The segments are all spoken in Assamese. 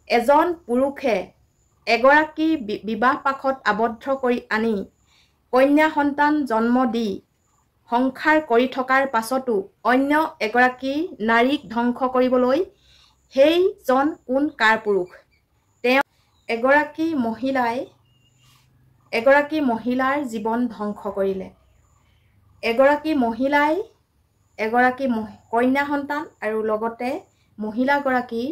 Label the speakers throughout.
Speaker 1: এজন পুৰুষে এগৰাকী বিবাহ পাশত আবদ্ধ কৰি আনি কন্যা সন্তান জন্ম দি সংসাৰ কৰি থকাৰ পাছতো অন্য এগৰাকী নাৰীক ধ্বংস কৰিবলৈ সেইজন কোন কাৰ পুৰুষ? তেওঁ এগৰাকী মহিলাৰ জীৱন ধ্বংস কৰিলে। এগৰাকী মহিলাই এগৰাকী কন্যা সন্তান আৰু লগতে মহিলাগৰাকী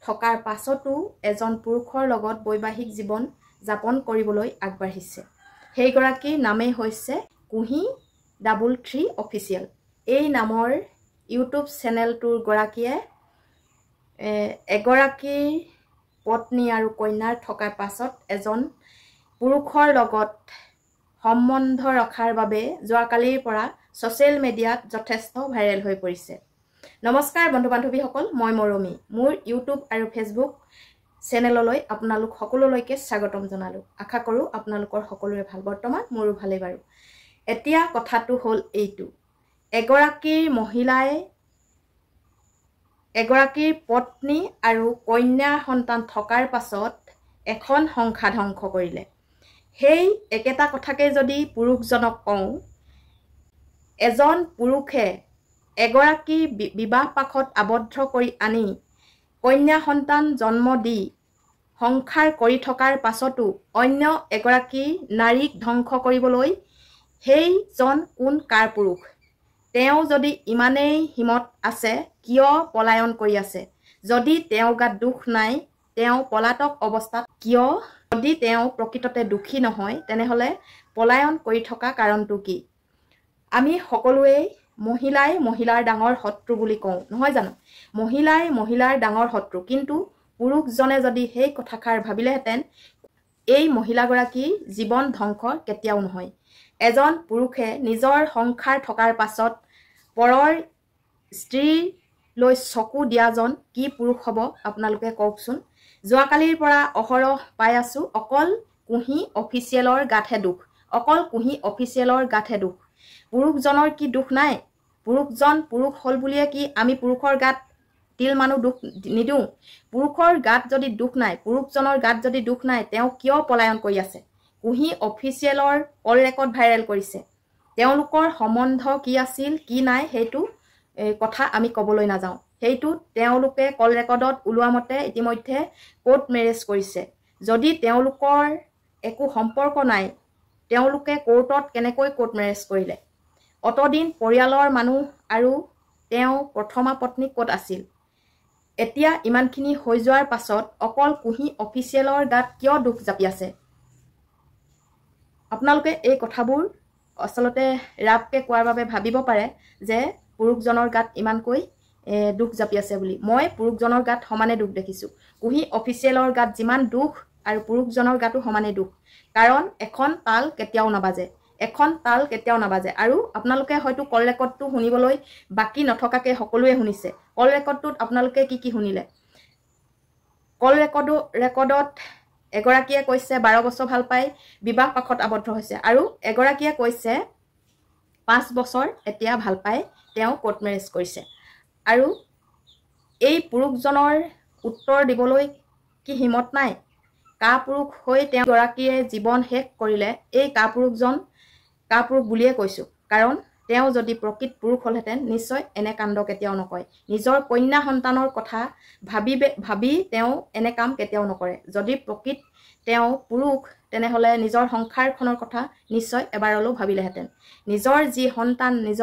Speaker 1: থকাৰ পাছতো এজন পুৰুষৰ লগত বৈবাহিক জীৱন যাপন কৰিবলৈ আগবাঢ়িছে। সেইগৰাকীৰ নামেই হৈছে কুহি 33 অফিচিয়েল। এই নামৰ ইউটিউব চেনেলটোৰ গৰাকীয়ে এগৰাকী পত্নী আৰু কন্যাৰ থকাৰ পাছত এজন পুৰুষৰ লগত সম্বন্ধ ৰখাৰ বাবে যোৱাকালিৰ পৰা ছ'চিয়েল মিডিয়াত যথেষ্ট ভাইৰেল হৈ পৰিছে। নমস্কাৰ বন্ধু বান্ধৱীসকল, মই মৰমী। মোৰ ইউটিউব আৰু ফেচবুক চেনেললৈ আপোনালোক সকলোলৈকে স্বাগতম জনালোঁ। আশা কৰোঁ আপোনালোকৰ সকলোৰে ভাল। বৰ্তমান মোৰো ভালেই বাৰু। এতিয়া কথাটো হ'ল এইটো, এগৰাকীৰ পত্নী আৰু কন্যা সন্তান থকাৰ পাছত এখন সংসাৰ ধ্বংস কৰিলে। সেই একেটা কথাকে যদি পুৰুষজনক কওঁ, এজন পুৰুষে এগৰাকী বিবাহ পাশত আবদ্ধ কৰি আনি কন্যা সন্তান জন্ম দি সংসাৰ কৰি থকাৰ পাছতো অন্য এগৰাকী নাৰীক ধ্বংস কৰিবলৈ সেইজন কোন কাৰ পুৰুষ? তেওঁ যদি ইমানেই হিমত আছে, কিয় পলায়ন কৰি আছে? যদি তেওঁৰ গাত দুখ নাই, তেওঁ পলাতক অৱস্থাত কিয়? যদি তেওঁ প্ৰকৃততে দুখী নহয়, তেনেহ'লে পলায়ন কৰি থকা কাৰণটো কি? আমি সকলোৱেই মহিলাৰ ডাঙৰ শত্ৰু বুলি কওঁ, নহয় জানো? মহিলাৰ ডাঙৰ শত্ৰু। কিন্তু পুৰুষজনে যদি সেই কথাষাৰ ভাবিলেহেঁতেন, এই মহিলাগৰাকীৰ জীৱন ধ্বংস কেতিয়াও নহয়। এজন পুৰুষে নিজৰ সংসাৰ থকাৰ পাছত পৰৰ স্ত্ৰীলৈ চকু দিয়াজন কি পুৰুষ হ'ব আপোনালোকে কওকচোন। যোৱাকালিৰ পৰা অহৰহ পাই আছোঁ, অকল কুহি অফিচিয়েলৰ গাতহে দুখ, অকল কুহি অফিচিয়েলৰ গাতহে দুখ। পুৰুষজনৰ কি দুখ নাই? পুৰুষজন পুৰুষ হ'ল বুলিয়ে কি আমি পুৰুষৰ গাত তিল মানুহ দুখ নিদিওঁ? পুৰুষৰ গাত যদি দুখ নাই, পুৰুষজনৰ গাত যদি দুখ নাই, তেওঁ কিয় পলায়ন কৰি আছে? কুহি অফিচিয়েলৰ কল ৰেকৰ্ড ভাইৰেল কৰিছে। তেওঁলোকৰ সম্বন্ধ কি আছিল কি নাই সেইটো কথা আমি ক'বলৈ নাযাওঁ। সেইটো তেওঁলোকে কল ৰেকৰ্ডত ওলোৱা মতে ইতিমধ্যে কোৰ্ট মেৰেজ কৰিছে। যদি তেওঁলোকৰ একো সম্পৰ্ক নাই, তেওঁলোকে কোৰ্টত কেনেকৈ কোৰ্ট মেৰেজ কৰিলে? অতদিন পৰিয়ালৰ মানুহ আৰু তেওঁ প্ৰথমা পত্নী ক'ত আছিল? এতিয়া ইমানখিনি হৈ যোৱাৰ পাছত অকল কুহি অফিচিয়েলৰ গাত কিয় দুখ জাপি আছে? আপোনালোকে এই কথাবোৰ আচলতে ৰাপকে কোৱাৰ বাবে ভাবিব পাৰে যে পুৰুষজনৰ গাত ইমানকৈ দুখ জাপি আছে বুলি। মই পুৰুষজনৰ গাত সমানে দুখ দেখিছোঁ। কুহি অফিচিয়েলৰ গাত যিমান দুখ আৰু পুৰুষজনৰ গাতো সমানে দুখ। কাৰণ এখন তাল কেতিয়াও নাবাজে। আৰু আপোনালোকে হয়তো কল ৰেকৰ্ডটো শুনিবলৈ বাকী নথকাকে সকলোৱে শুনিছে। কল ৰেকৰ্ডটোত আপোনালোকে কি শুনিলে? কল ৰেকৰ্ডত এগৰাকীয়ে কৈছে 12 বছৰ ভাল পাই বিবাহ পাশত আবদ্ধ হৈছে, আৰু এগৰাকীয়ে কৈছে 5 বছৰ এতিয়া ভাল পাই তেওঁ কোৰ্ট মেৰেজ কৰিছে। আৰু এই পুৰুষজনৰ উত্তৰ দিবলৈ কি হিমত নাই? কাপুৰুষ হৈ তেওঁ গৰাকীয়ে জীৱন শেষ কৰিলে। এই কাপুৰুষ বুলিয়ে কৈছোঁ, কাৰণ তেওঁ যদি প্ৰকৃত পুৰুষ হ'লহেঁতেন নিশ্চয় এনে কাণ্ড কেতিয়াও নকৰে। নিজৰ কন্যা সন্তানৰ কথা ভাবি তেওঁ এনে কাম কেতিয়াও নকৰে। যদি প্ৰকৃত তেওঁ পুৰুষ, তেনেহ'লে নিজৰ সংসাৰখনৰ কথা নিশ্চয় এবাৰলৈও ভাবিলেহেঁতেন। নিজৰ যি সন্তান, নিজৰ